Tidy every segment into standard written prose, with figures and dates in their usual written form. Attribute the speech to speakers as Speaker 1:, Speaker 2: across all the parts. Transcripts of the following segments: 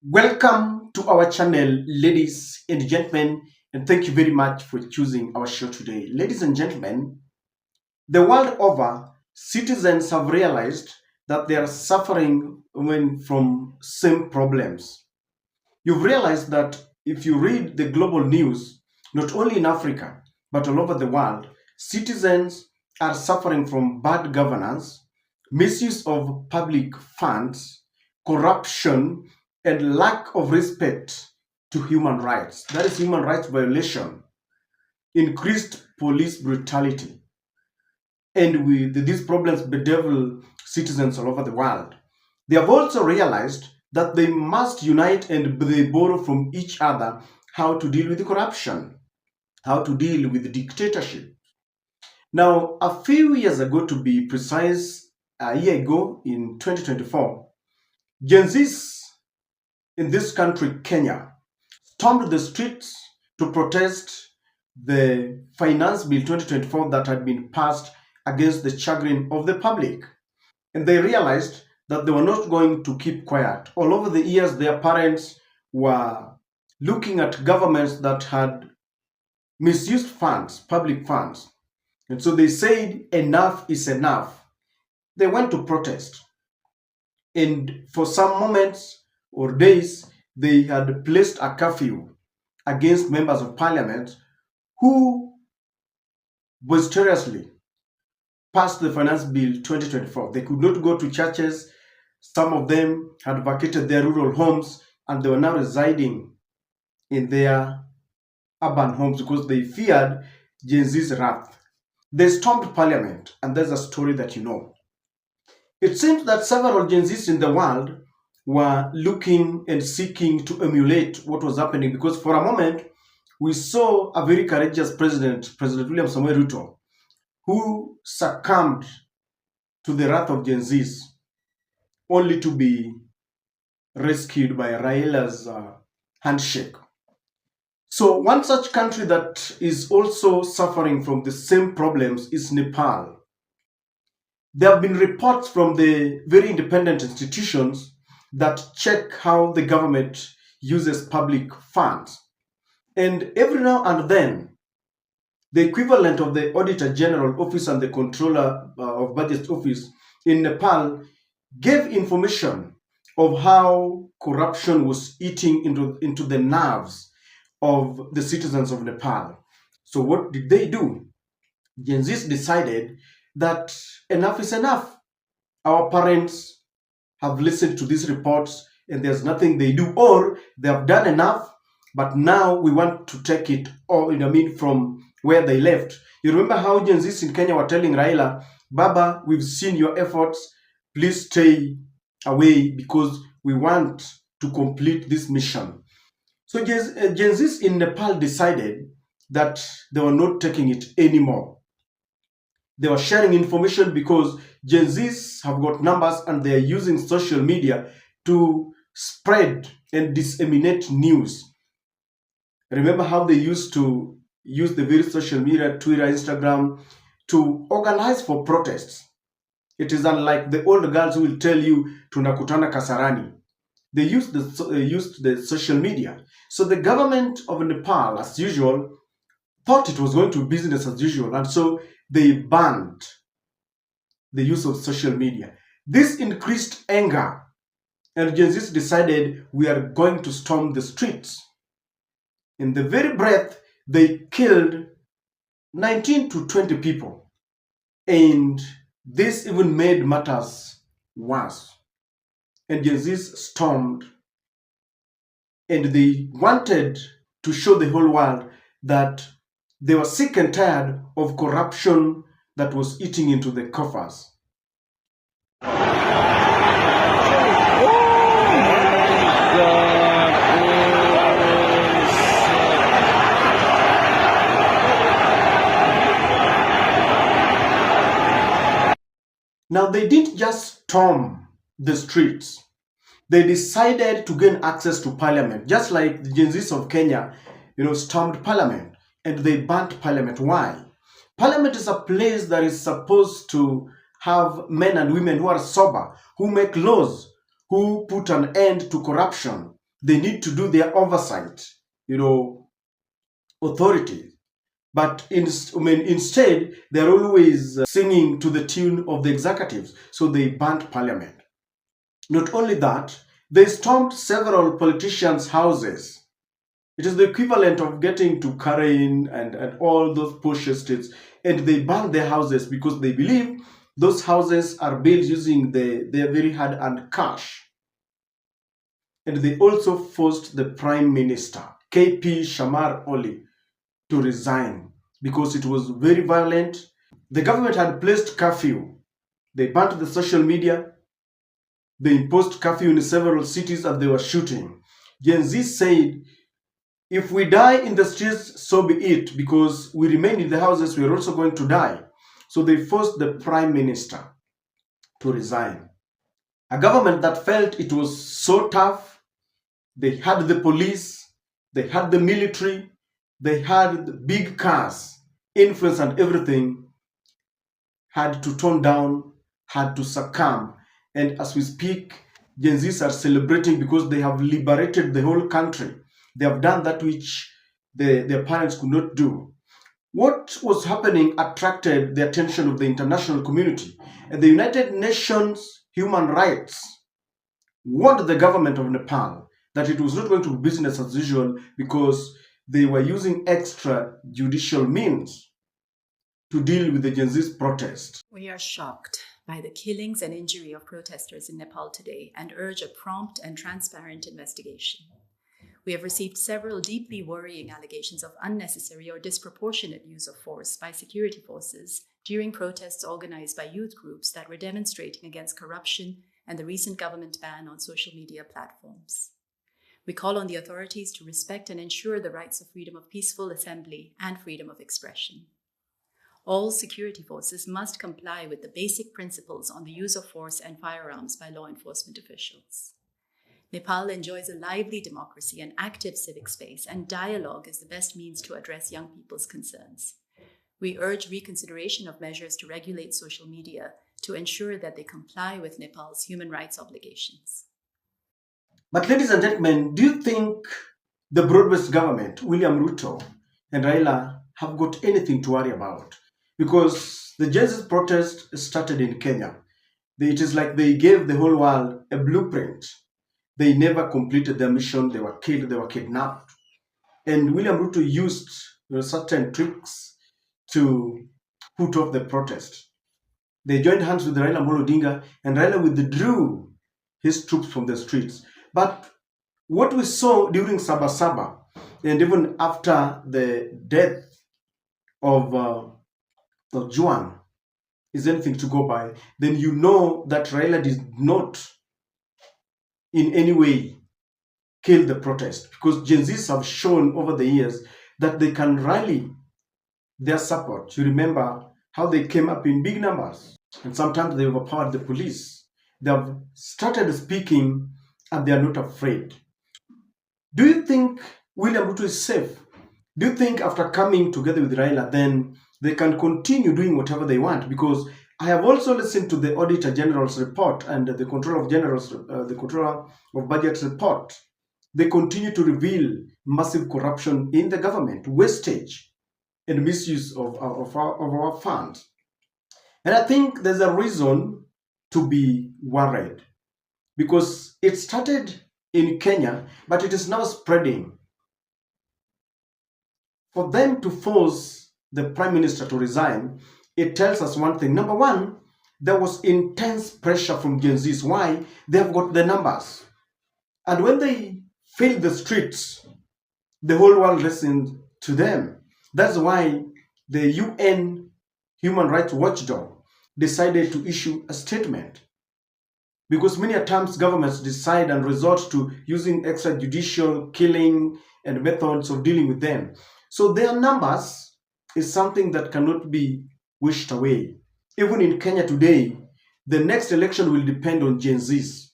Speaker 1: Welcome to our channel, ladies and gentlemen, and thank you very much for choosing our show today. Ladies and gentlemen, the world over, citizens have realized that they are suffering from same problems. You've realized that if you read the global news, not only in Africa, but all over the world, citizens are suffering from bad governance, misuse of public funds, corruption, and lack of respect to human rights. That is human rights violation, increased police brutality, and these problems bedevil citizens all over the world. They have also realized that they must unite and they borrow from each other how to deal with the corruption, how to deal with the dictatorship. Now, a few years ago, to be precise, a year ago in 2024, Gen Zs in this country, Kenya, stormed the streets to protest the Finance Bill 2024 that had been passed against the chagrin of the public. And they realized that they were not going to keep quiet. All over the years, their parents were looking at governments that had misused funds, public funds. And so they said, enough is enough. They went to protest. And for some moments or days, they had placed a curfew against members of parliament who boisterously passed the Finance Bill 2024. They could not go to churches. Some of them had vacated their rural homes and they were now residing in their urban homes because they feared Gen Z's wrath. They stormed parliament, and there's a story that you know. It seems that several Gen Zs in the world were looking and seeking to emulate what was happening because for a moment we saw a very courageous president, President William Samoei Ruto, who succumbed to the wrath of Gen Zs only to be rescued by Raila's handshake. So one such country that is also suffering from the same problems is Nepal. There have been reports from the very independent institutions that check how the government uses public funds. And every now and then, the equivalent of the Auditor General Office and the Controller of Budget Office in Nepal gave information of how corruption was eating into the nerves of the citizens of Nepal. So what did they do? Gen Zs decided that enough is enough. Our parents have listened to these reports and there's nothing they do, or they have done enough, but now we want to take it all, from where they left. You remember how Gen Zs in Kenya were telling Raila, Baba, we've seen your efforts, please stay away because we want to complete this mission. So Gen Zs in Nepal decided that they were not taking it anymore. They were sharing information because Gen Zs have got numbers and they are using social media to spread and disseminate news. Remember how they used to use the very social media, Twitter, Instagram, to organize for protests. It is unlike the old girls who will tell you tunakutana Kasarani. They used the social media. So the government of Nepal, as usual, thought it was going to be business as usual, and so they banned the use of social media. This increased anger, and Gen Zs decided we are going to storm the streets. In the very breath, they killed 19 to 20 people, and this even made matters worse. And Gen Zs stormed, and they wanted to show the whole world that they were sick and tired of corruption that was eating into the coffers. Now, they didn't just storm the streets. They decided to gain access to parliament, just like the Gen Zs of Kenya, stormed parliament. And they burnt parliament. Why? Parliament is a place that is supposed to have men and women who are sober, who make laws, who put an end to corruption. They need to do their oversight, authority. But instead, they're always singing to the tune of the executives. So they banned parliament. Not only that, they stormed several politicians' houses. It is the equivalent of getting to Karain and all those posh estates, and they burned their houses because they believe those houses are built using their very hard-earned cash. And they also forced the Prime Minister, KP Shamar Oli, to resign because it was very violent. The government had placed curfew. They banned the social media. They imposed curfew in several cities and they were shooting. Gen Z said, if we die in the streets, so be it, because we remain in the houses, we are also going to die. So they forced the Prime Minister to resign. A government that felt it was so tough, they had the police, they had the military, they had the big cars, influence and everything, had to tone down, had to succumb. And as we speak, Gen Zs are celebrating because they have liberated the whole country. They have done that which their parents could not do. What was happening attracted the attention of the international community. And the United Nations Human Rights warned the government of Nepal that it was not going to be business as usual because they were using extrajudicial means to deal with the Gen Z's protest.
Speaker 2: We are shocked by the killings and injury of protesters in Nepal today and urge a prompt and transparent investigation. We have received several deeply worrying allegations of unnecessary or disproportionate use of force by security forces during protests organized by youth groups that were demonstrating against corruption and the recent government ban on social media platforms. We call on the authorities to respect and ensure the rights of freedom of peaceful assembly and freedom of expression. All security forces must comply with the basic principles on the use of force and firearms by law enforcement officials. Nepal enjoys a lively democracy and active civic space, and dialogue is the best means to address young people's concerns. We urge reconsideration of measures to regulate social media to ensure that they comply with Nepal's human rights obligations.
Speaker 1: But ladies and gentlemen, do you think the broad-based government, William Ruto and Raila, have got anything to worry about? Because the Gen Z protest started in Kenya. It is like they gave the whole world a blueprint. They never completed their mission. They were killed. They were kidnapped. And William Ruto used certain tricks to put off the protest. They joined hands with Raila Amolo Odinga, and Raila withdrew his troops from the streets. But what we saw during Sabasaba, and even after the death of Juan, is anything to go by, then you know that Raila did not in any way kill the protest, because Gen Zs have shown over the years that they can rally their support. You remember how they came up in big numbers, and sometimes they overpowered the police. They have started speaking and they are not afraid. Do you think William Ruto is safe? Do you think after coming together with Raila, then they can continue doing whatever they want? Because I have also listened to the Auditor General's report and the Controller of Budget report. They continue to reveal massive corruption in the government, wastage, and misuse of our funds. And I think there's a reason to be worried, because it started in Kenya, but it is now spreading. For them to force the Prime Minister to resign, it tells us one thing. Number one, there was intense pressure from Gen Zs. Why? They have got the numbers. And when they filled the streets, the whole world listened to them. That's why the UN Human Rights Watchdog decided to issue a statement. Because many times governments decide and resort to using extrajudicial killing and methods of dealing with them. So their numbers is something that cannot be wished away. Even in Kenya today, the next election will depend on Gen Zs.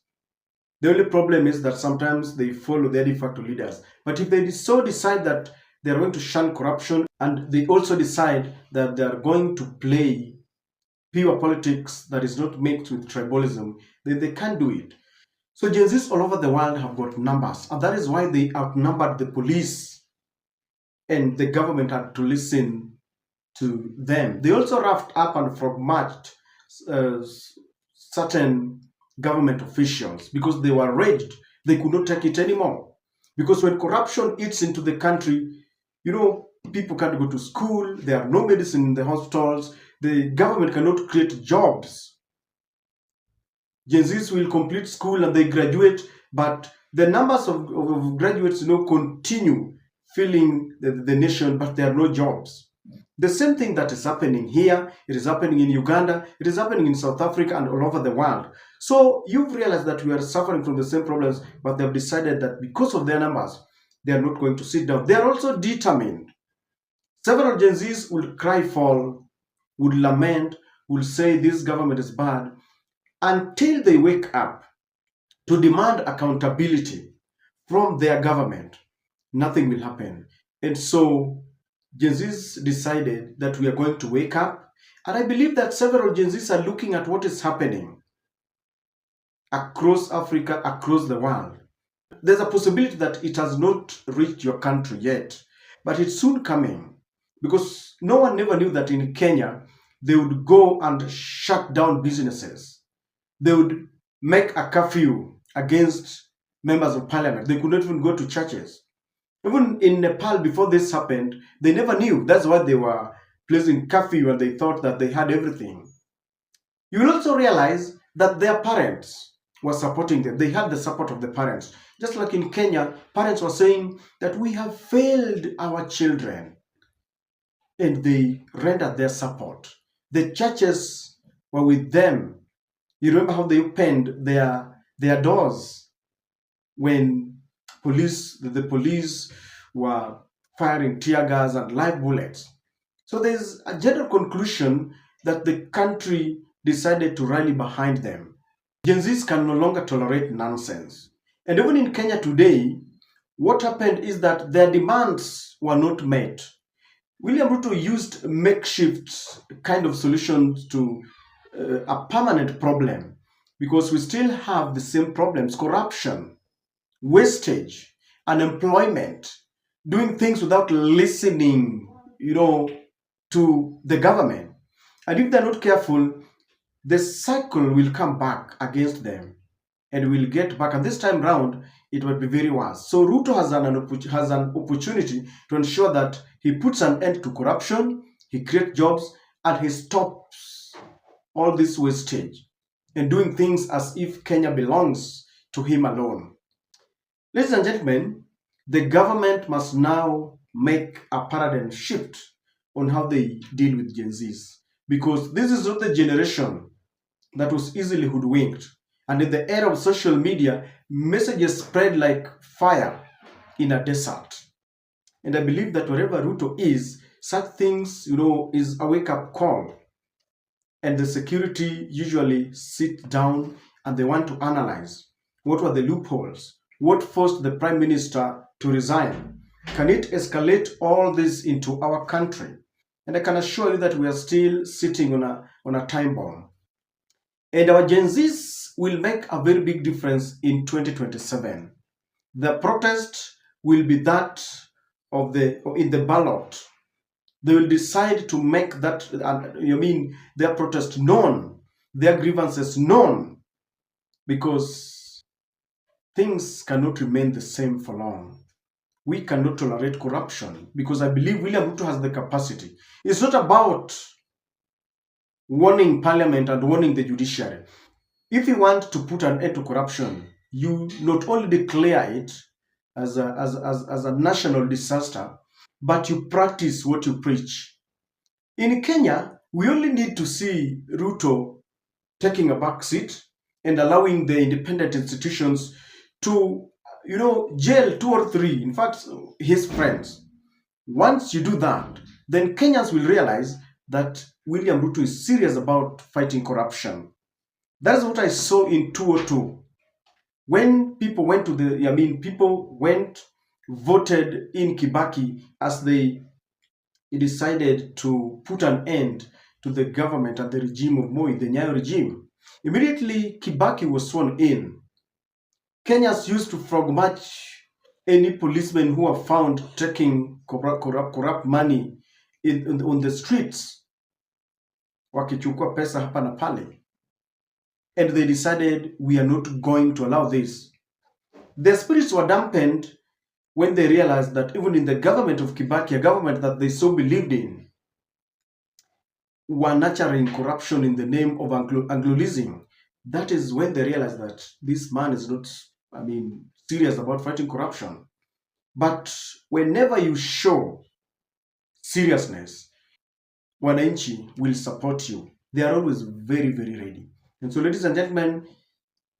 Speaker 1: The only problem is that sometimes they follow their de facto leaders. But if they so decide that they are going to shun corruption, and they also decide that they are going to play pure politics that is not mixed with tribalism, then they can't do it. So Gen Zs all over the world have got numbers, and that is why they outnumbered the police, and the government had to listen to them. They also roughed up and frog-marched uh, certain government officials because they were raged. They could not take it anymore. Because when corruption eats into the country, people can't go to school, there are no medicine in the hospitals, the government cannot create jobs. Gen Zs will complete school and they graduate, but the numbers of graduates continue filling the nation, but there are no jobs. The same thing that is happening here, it is happening in Uganda, it is happening in South Africa and all over the world. So you've realized that we are suffering from the same problems, but they've decided that because of their numbers, they are not going to sit down. They are also determined. Several Gen Zs will cry foul, would lament, will say this government is bad, until they wake up to demand accountability from their government. Nothing will happen. And so Gen Zs decided that we are going to wake up. And I believe that several Gen Zs are looking at what is happening across Africa, across the world. There's a possibility that it has not reached your country yet, but it's soon coming, because no one never knew that in Kenya they would go and shut down businesses. They would make a curfew against members of parliament. They could not even go to churches. Even in Nepal, before this happened, they never knew. That's why they were placing curfew and they thought that they had everything. You will also realize that their parents were supporting them. They had the support of the parents. Just like in Kenya, parents were saying that we have failed our children, and they rendered their support. The churches were with them. You remember how they opened their doors when the police were firing tear gas and live bullets. So there's a general conclusion that the country decided to rally behind them. Gen Zs can no longer tolerate nonsense. And even in Kenya today, what happened is that their demands were not met. William Ruto used makeshift kind of solutions to a permanent problem, because we still have the same problems: corruption, wastage, unemployment, doing things without listening, to the government. And if they're not careful, the cycle will come back against them and will get back. And this time round, it will be very worse. So Ruto has an opportunity to ensure that he puts an end to corruption, he creates jobs, and he stops all this wastage and doing things as if Kenya belongs to him alone. Ladies and gentlemen, the government must now make a paradigm shift on how they deal with Gen Zs, because this is not the generation that was easily hoodwinked. And in the era of social media, messages spread like fire in a desert. And I believe that wherever Ruto is, such things, is a wake-up call. And the security usually sit down and they want to analyze what were the loopholes, what forced the prime minister to resign. Can it escalate all this into our country? And I can assure you that we are still sitting on a time bomb. And our Gen Zs will make a very big difference in 2027. The protest will be that in the ballot. They will decide to make that, their protest known, their grievances known, because things cannot remain the same for long. We cannot tolerate corruption, because I believe William Ruto has the capacity. It's not about warning parliament and warning the judiciary. If you want to put an end to corruption, you not only declare it as a national disaster, but you practice what you preach. In Kenya, we only need to see Ruto taking a back seat and allowing the independent institutions to, jail 2 or 3, in fact, his friends. Once you do that, then Kenyans will realize that William Ruto is serious about fighting corruption. That is what I saw in 2002. When people went voted in Kibaki as they decided to put an end to the government and the regime of Moi, the Nyayo regime. Immediately, Kibaki was sworn in. Kenyans used to frog march any policemen who are found taking corrupt money on the streets, wakichukua pesa hapa na pale. And they decided, we are not going to allow this. Their spirits were dampened when they realized that even in the government of Kibaki, a government that they so believed in, were nurturing corruption in the name of Anglolism. That is when they realized that this man is not, serious about fighting corruption. But whenever you show seriousness, wananchi will support you. They are always very, very ready. And so, ladies and gentlemen,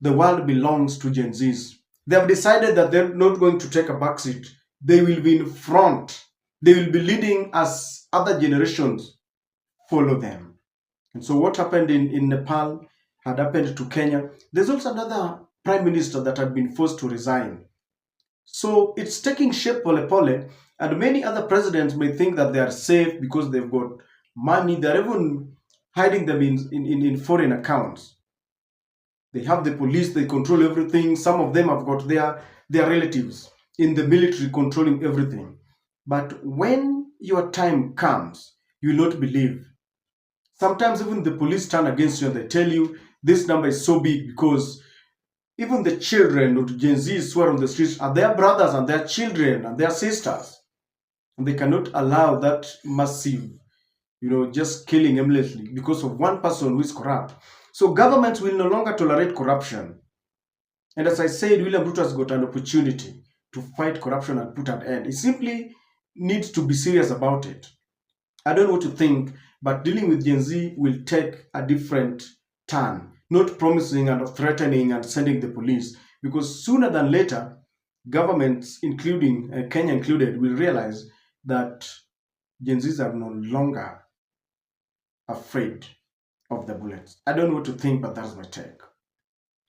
Speaker 1: the world belongs to Gen Zs. They have decided that they're not going to take a backseat. They will be in front. They will be leading as other generations follow them. And so what happened in Nepal had happened to Kenya. There's also another prime minister that had been forced to resign. So it's taking shape pole pole, and many other presidents may think that they are safe because they've got money. They're even hiding them in foreign accounts. They have the police, they control everything. Some of them have got their relatives in the military controlling everything. But when your time comes, you will not believe. Sometimes even the police turn against you and they tell you this number is so big because even the children of Gen Zs who are on the streets are their brothers and their children and their sisters. And they cannot allow that massive, just killing aimlessly because of one person who is corrupt. So governments will no longer tolerate corruption. And as I said, William Ruto has got an opportunity to fight corruption and put an end. He simply needs to be serious about it. I don't know what to think, but dealing with Gen Z will take a different turn, not promising and threatening and sending the police, because sooner than later, governments, including Kenya included, will realize that Gen Zs are no longer afraid of the bullets. I don't know what to think, but that's my take.